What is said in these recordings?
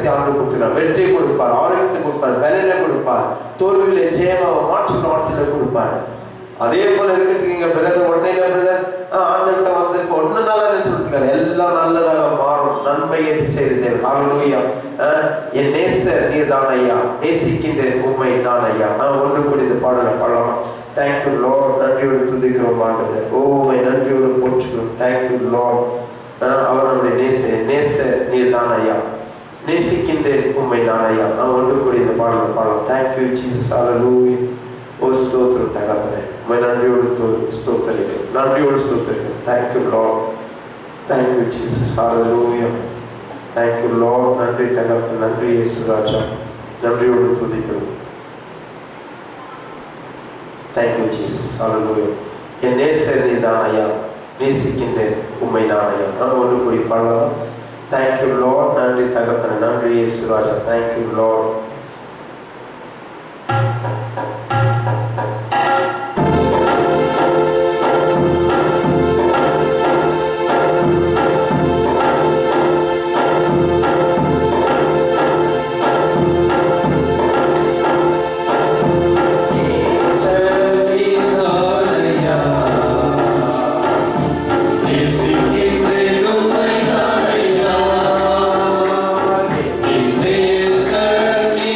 சக்தி ஆண்டு கொடுத்துருக்கார். வெற்றி கொடுப்பார், ஆரோக்கியத்தை கொடுப்பார், பலனை கொடுப்பார், தோல்வியில ஜெயமாக மாற்றத்தில் கொடுப்பார். அதே போல இருக்கிறீங்க பிரதர். உடனே பிரதர் ஆண்டுகிட்ட வந்திருக்க ஒண்ணு நல்லா நினைச்சுருக்காரு, எல்லாம் நல்லதாக மாறும், நன்மையை செய்து. ஹல்லேலூயா. என் நேசர் நீர் தான் ஐயா, நேசிக்கின்றேன் உண்மை நான் ஐயா. ஒன்று கூடி இந்த பாடலை பாடலாம். Thank you Lord. நன்றியோடு துதிக்கிறோம் ஆண்டவரே. ஓமை நன்றியோடு போற்றுகிறோம். Thank you Lord. அவர் நம்முடைய நேசர் நீர் தான் ஐயா, நேசிக்கின்றேன் உண்மை நான் ஐயா. ஒன்று கூடி இந்த பாடலை பாடலாம். Thank you Jesus. ஹல்லேலூயா. ஓ ஸ்தோத்திரம் தகப்பனே, உம்மை நன்றியோடு ஸ்தோத்திரிக்கிறோம், நன்றியோடு ஸ்தோத்திரிக்கிறோம். Thank you lord. Thank you Jesus. Hallelujah. Thank you lord. நன்றி தகப்பன், நன்றி இயேசு ராஜா, நன்றியோடு துதிக்கிறோம். Thank you Jesus. ஹல்லேலூயா. என் நேசர் நீதான் ஐயா, நேசிக்கின்றேன் உம்மை நான் ஐயா. ஒன்று கூடி பாடலாம். Thank you lord. நன்றி தகப்பன், நன்றி இயேசு ராஜா. Thank you Lord. நீ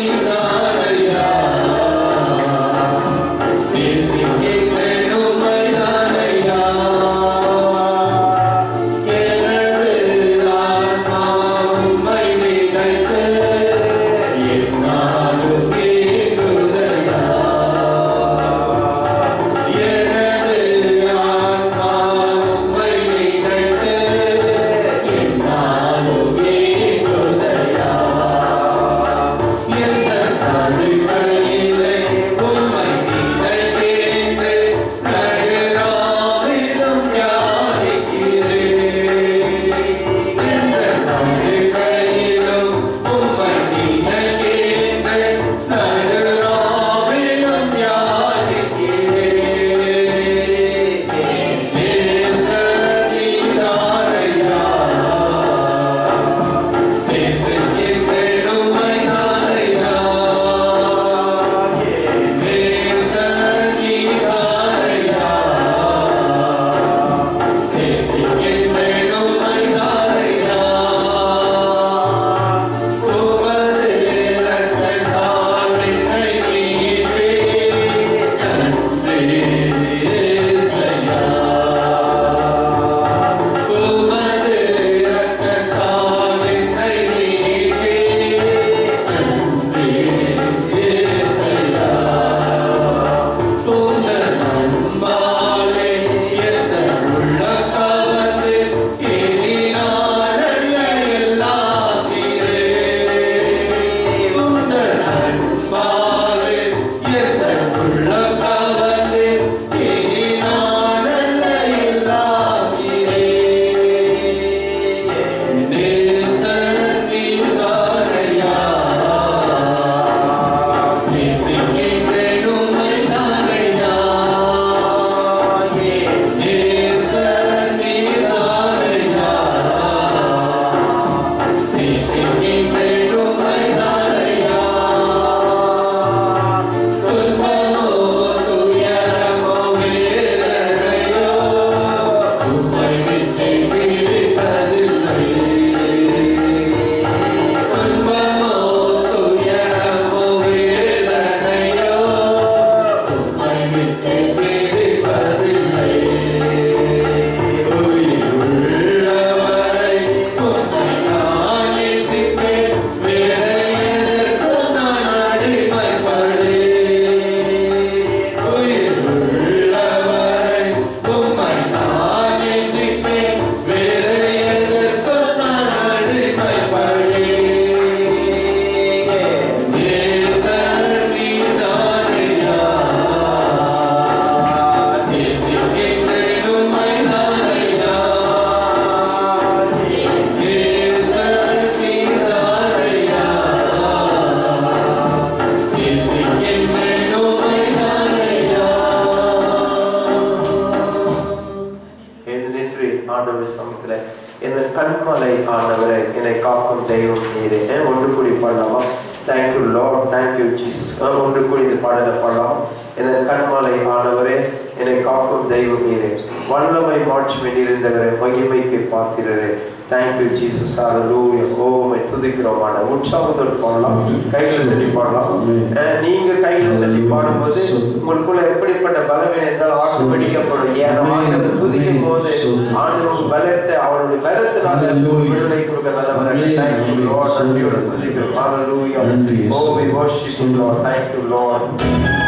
ஒன்று கூடி பாடலாமா? Thank you lord, thank you Jesus. ஒன்று கூடி இந்த பாடலை பாடலாம். என் கண்மாலை ஆனவரே, என்னை காக்கும் தெய்வம் நீரே, வல்லமை மாட்சிமை நிறைந்தவரே, மகிமைக்கு பாத்திரரே. Thank you Jesus. ஹல்லேலூயா. உம்மை துதிக்கிறோம். உற்சாகத்தோடு பாடலாம், கைகளை தட்டி பாடலாம். நீங்க கைகளை தட்டி பாடும்போது உங்களுக்குள்ள எப்படிப்பட்ட பலவீனம் இருந்தாலும் ஆட்டோமேட்டிக்கா போடும். ஏன்னா துதிக்கும் போது ஆண்டவர் பலத்தை, அவருடைய பலத்தினால விடுதலை கொடுக்க நல்லவரே. Thank you Lord. நன்றியோடு துதிக்கிறோம். ஹல்லேலூயா. Oh, we worship you, Lord. Thank you, Lord. Thank you.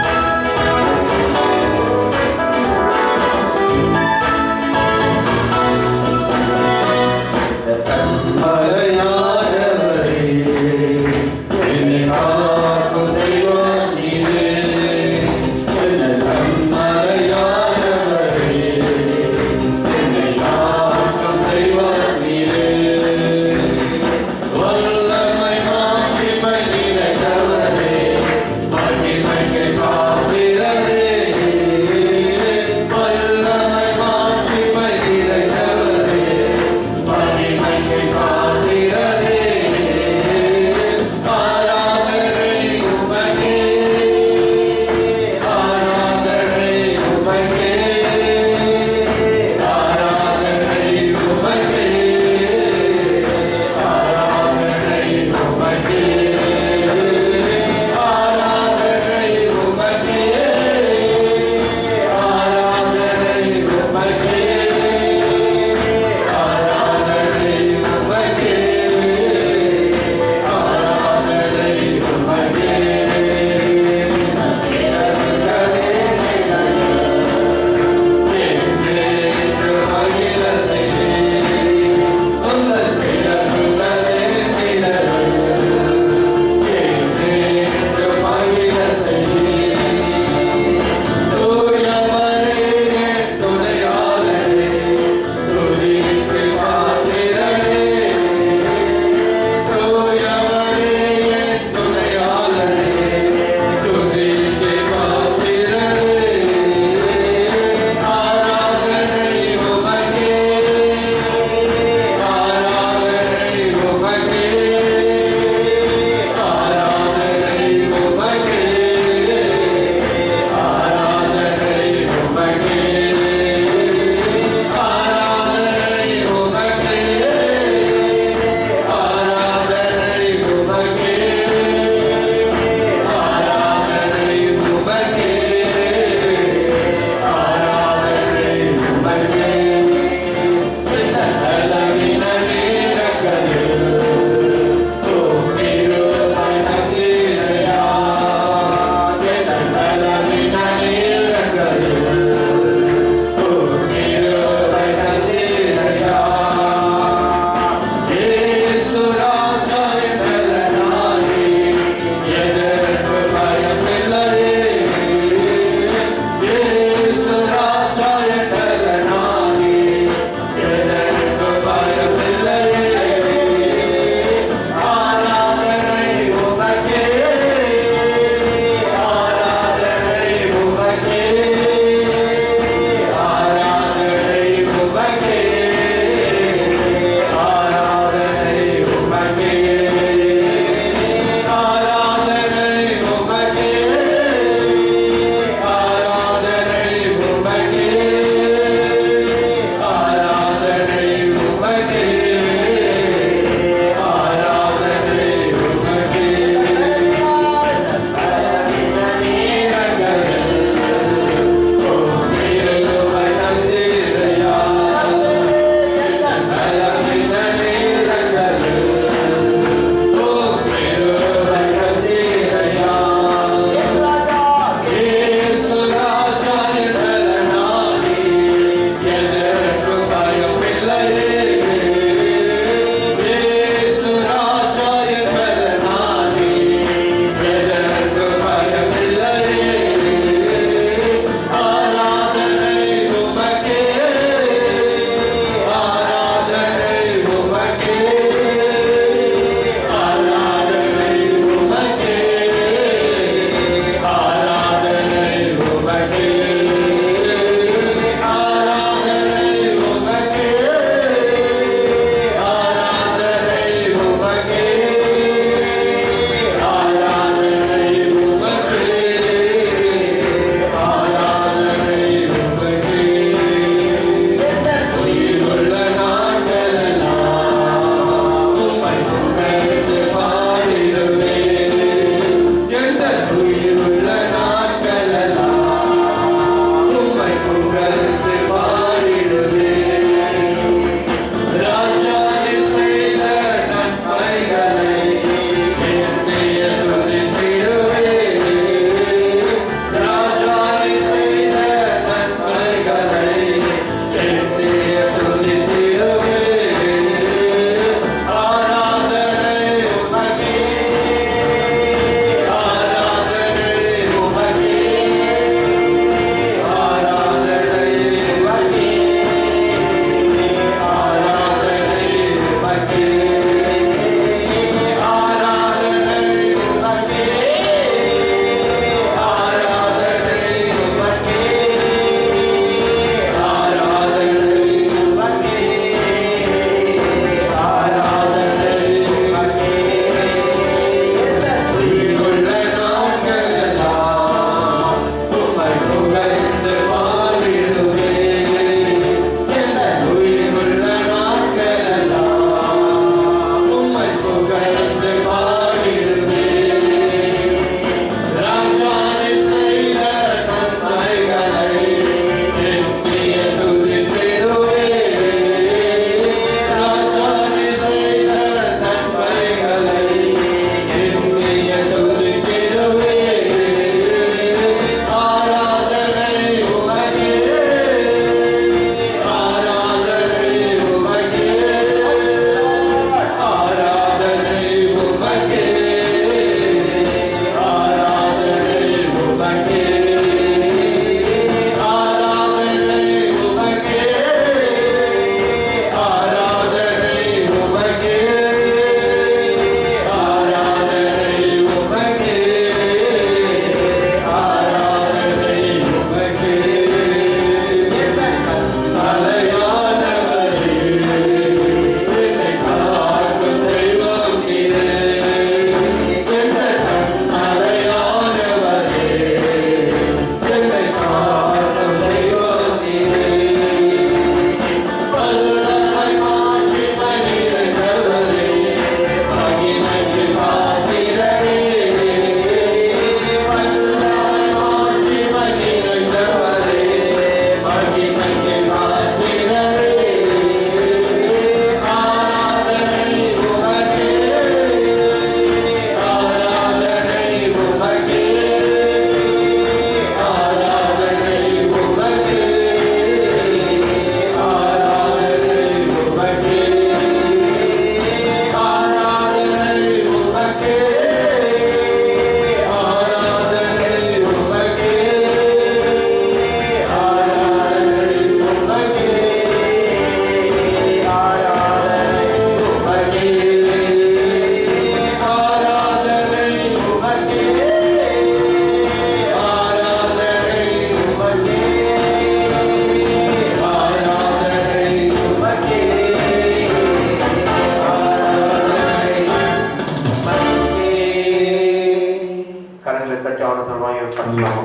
தட்டி ஆனந்தம் மகிமைப்படுத்தலாமா?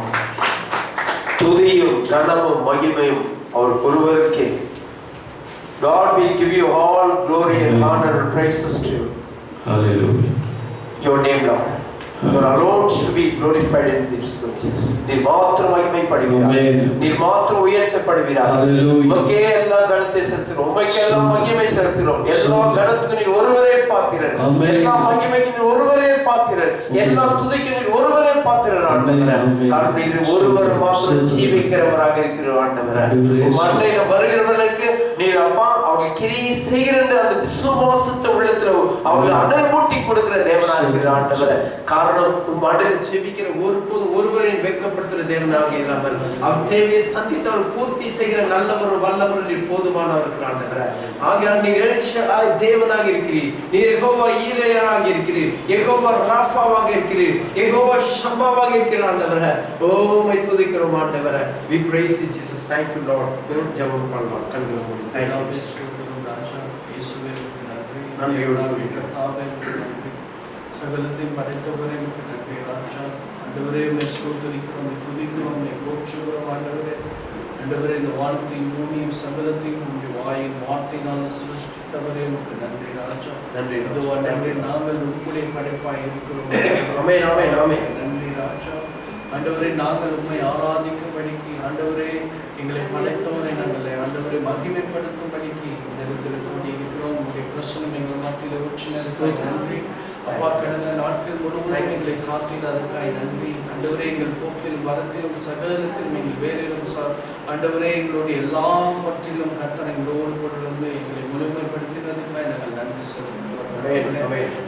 துதியும் கனமும் மகிமையும் அவர் ஒருவருக்கே. God will give you all glory and honor and praises to you. Hallelujah. Your name, Lord. You alone should be glorified in these places. நீர் மாத்திரம் மகிமைப்படுவீராக, நீர் மாத்திரம் உயர்த்தப்படுவீராக. உமக்கே எல்லா கனத்தை செலுத்துகிறோம், உமக்கே எல்லா மகிமை செலுத்துகிறோம். எல்லா கனத்துக்கு நீர் ஒருவரே பாத்திரர், எல்லா மகிமைக்கு நீர் ஒருவரே பாத்திரர், எல்லா துதிக்கு நீர் ஒருவரே பாத்திரர் ஆண்டவரே. காரணம் நீர் ஒருவர் மாத்திரம் ஜீவிக்கிறவராக இருக்கிற ஆண்டவரே. மந்தையில வருகிறவர்களுக்கு நீர் அப்பா அவங்க கிரியை செய்கிற அந்த விசுவாசத்தை உள்ளத்துல அவங்க அனல்மூட்டி கொடுக்கிற தேவனாக இருக்கிற ஆண்டவரே. காரணம் மடல் ஜெபிக்கிற ஒருவரையும் வெட்கப்படுத்துகிற தேவனாக இல்லாமல் அவர் தேவையை சந்தித்து அவர் பூர்த்தி செய்கிற நல்லவர் வல்லவர் நீர் போதுமானவர் இருக்கிறார். ஆகையால் நீர் எல்ஷடாய் தேவனாக இருக்கிறீர், நீர் யெகோவா ஈரேயராக இருக்கிறீர், யெகோவா ராஃபாவாக இருக்கிறீர், யெகோவா ஷம்மாவாக இருக்கிற ஆண்டவரே. ஓ மை துதிக்கிறோம் ஆண்டவரே. We praise you Jesus. Thank you Lord. ஜெபம் பண்ணலாம். கண்களை மூடி. Thank you ராஜா இயேசுவே நன்றி கர்த்தாவே சகலத்தையும் படைத்தவரே நன்றி ராஜா. ஆண்டவரே ஸ்தோத்திரிக்கிறோம், துதிக்கிறோம், போற்றுகிறோம் ஆண்டவரே. ஆண்டவரே இந்த வானத்தையும் பூமியும் சகலத்தையும் உங்களுடைய வாயின் வார்த்தையினால் சிருஷ்டித்தவரே உமக்கு நன்றி ராஜா. நன்றி நன்றி. நாங்கள் உங்களுடைய படைப்பாய் இருக்கிறோம். ஆமென் ஆமென் ஆமென். நன்றி ராஜா. ஆண்டவரே நாங்கள் உம்மை ஆராதிக்கும்படிக்கு ஆண்டவரே எங்களை படைத்தவரை நாங்கள் ஆண்டவரை மகிமைப்படுத்தும்படிக்கு இந்த இடத்துல கூடி இருக்கிறோம். உங்களுடைய பிரசனம் எங்கள் மத்தியில் உச்சினதுக்காய் நன்றி அப்பா. கடந்த நாட்கள் முழுவதும் எங்களை காத்தீர், அதுக்காய் நன்றி ஆண்டவரே. எங்கள் போக்கிலும் வரத்திலும் சகலத்திலும் எங்கள் வேலையிலும் ஆண்டவரே எங்களுடைய எல்லாவற்றிலும் கர்த்தர் எங்களோடு கூட இருந்து எங்களை முழுமைப்படுத்தினதுக்காய் நாங்கள் நன்றி சொல்லுகிறோம்.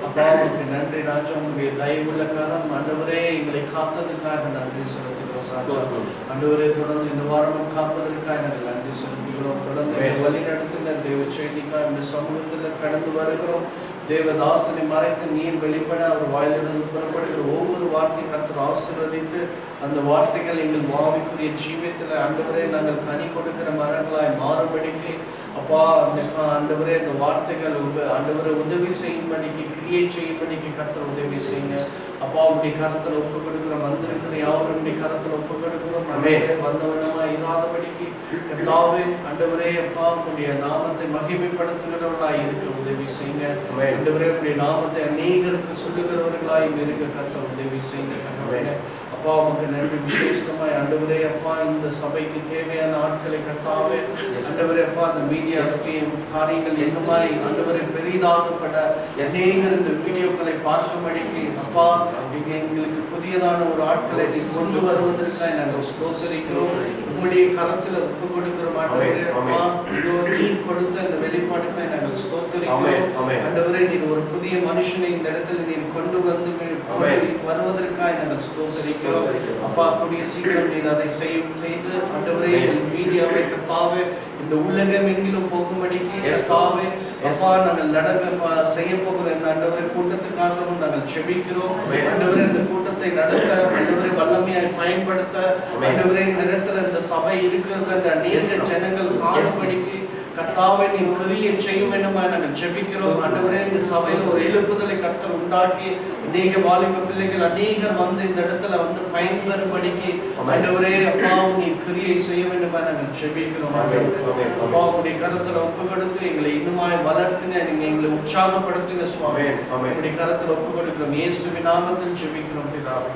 அப்பா நன்றி ராஜா. உங்களுடைய தயவுள்ள காரணம் ஆண்டவரே எங்களை காத்ததுக்காக நன்றி செலுத்துகிறோம் ராஜா. ஆண்டவரே தொடர்ந்து இந்த வாரமும் காப்பதற்காக நாங்கள் நன்றி செலுத்துகிறோம். தொடர்ந்து வழி நடத்துங்க தேவ செய்திக்காக இந்த சமூகத்தில் கடந்து வருகிறோம். தேவதாசனை மறைத்து நீர் வெளிப்பட அவர் வாயிலிருந்து புறப்படுகிற ஒவ்வொரு வார்த்தை கர்த்தர் ஆசீர்வதித்து அந்த வார்த்தைகள் எங்கள் ஆவிக்குரிய ஜீவியத்தில் ஆண்டவரே நாங்கள் கனி கொடுக்கிற மரங்களாய் மாறும்படிக்கு அப்பா அந்த ஆண்டவரே அந்த வார்த்தைகள் ஆண்டவரை உதவி செய்யும்படிக்கு கிரியை செய்யும்படிக்கு கர்த்தர் உதவி செய்யுங்க அப்பா. உடைய கரத்தில் ஒப்பு கொடுக்கிறோம், வந்திருக்கிற யாரும் உடைய கரத்தில் ஒப்பு கொடுக்கிறோம். வந்தவனமா இராதபடிக்கு எல்லாவே ஆண்டவரே அப்பா உடைய நாமத்தை மகிமைப்படுத்துகிறவர்களாய் இருக்க உதவி செய்யுங்க ஆண்டவரே. உடைய நாமத்தை அநேகருக்கு சொல்லுகிறவர்களாய் இருக்க கர்த்தர் உதவி செய்யுங்க அப்பா. உமக்கு நன்றி விசேஷமாய் ஆண்டவரே அப்பா. இந்த சபைக்கு தேவையான ஆட்களை கர்த்தாவே ஆண்டவரே அப்பா. அந்த மீடியா காரியங்கள் என்ன மாதிரி ஆண்டவரை பெரிதாகப்பட அநேகர் இந்த வீடியோக்களை பார்க்கும்படிக்கு அப்பா எங்களுக்கு புதியதான ஒரு ஆட்களை நீ கொண்டு வருவதற்காக நாங்கள் ஸ்தோத்திரிக்கிறோம். உங்களுடைய கரத்தில் ஒப்பு கொடுக்கிறோம் ஆண்டவரே அப்பா. இதோ நீ கொடுத்த இந்த வெளிப்பாடுகளை நாங்கள் ஸ்தோத்திரிக்கிறோம் ஆண்டவரே. நீர் ஒரு புதிய மனுஷனை இந்த இடத்துல நீர் கொண்டு வந்து வருவதற்காக நாங்கள் ஸ்தோத்திரிக்கிறோம் அப்பா. கூடிய சீக்கிரம் நீர் அதை செய்து ஆண்டவரே மீடியாவை கர்த்தாவே இந்த உலகம் எங்கிலும் போகும்படிக்கு கர்த்தாவே அப்பா நாங்கள் நடக்க செய்ய போகிற இந்த ஆண்டவரே கூட்டத்துக்காகவும் நாங்கள் செபிக்கிறோம் ஆண்டவரே. இந்த கூட்டத்தை நடத்த ஆண்டவரே வல்லமையாய் பயன்படுத்த ஆண்டவரே இந்த இடத்துல இந்த சபை இருக்கிறது அந்த அநேக ஜனங்கள் காணும்படிக்கு கர்த்தாவே நீ கிரியை செய்யும் வேண்டுமா நாங்கள் ஜெபிக்கிறோம் ஆண்டவரே. இந்த சபையில் ஒரு எழுப்புதலை கர்த்தர் உண்டாக்கி அநேக வாலிப பிள்ளைகள் அநேகர் வந்து இந்த இடத்துல வந்து பயன்பெறும்படிக்கு ஆண்டவரே அப்பா நீ கிரியை செய்ய வேண்டுமா நாங்கள் ஜெபிக்கிறோம் அப்பா. உடைய கரத்துல ஒப்பு கொடுத்து எங்களை இன்னுமாய் வளர்த்துங்க, நீங்க எங்களை உற்சாகப்படுத்துங்க சுவாமி. உடைய கரத்துல ஒப்பு கொடுக்கிறோம் இயேசுவின் நாமத்தில் ஜெபிக்கிறோம் பிதாவே.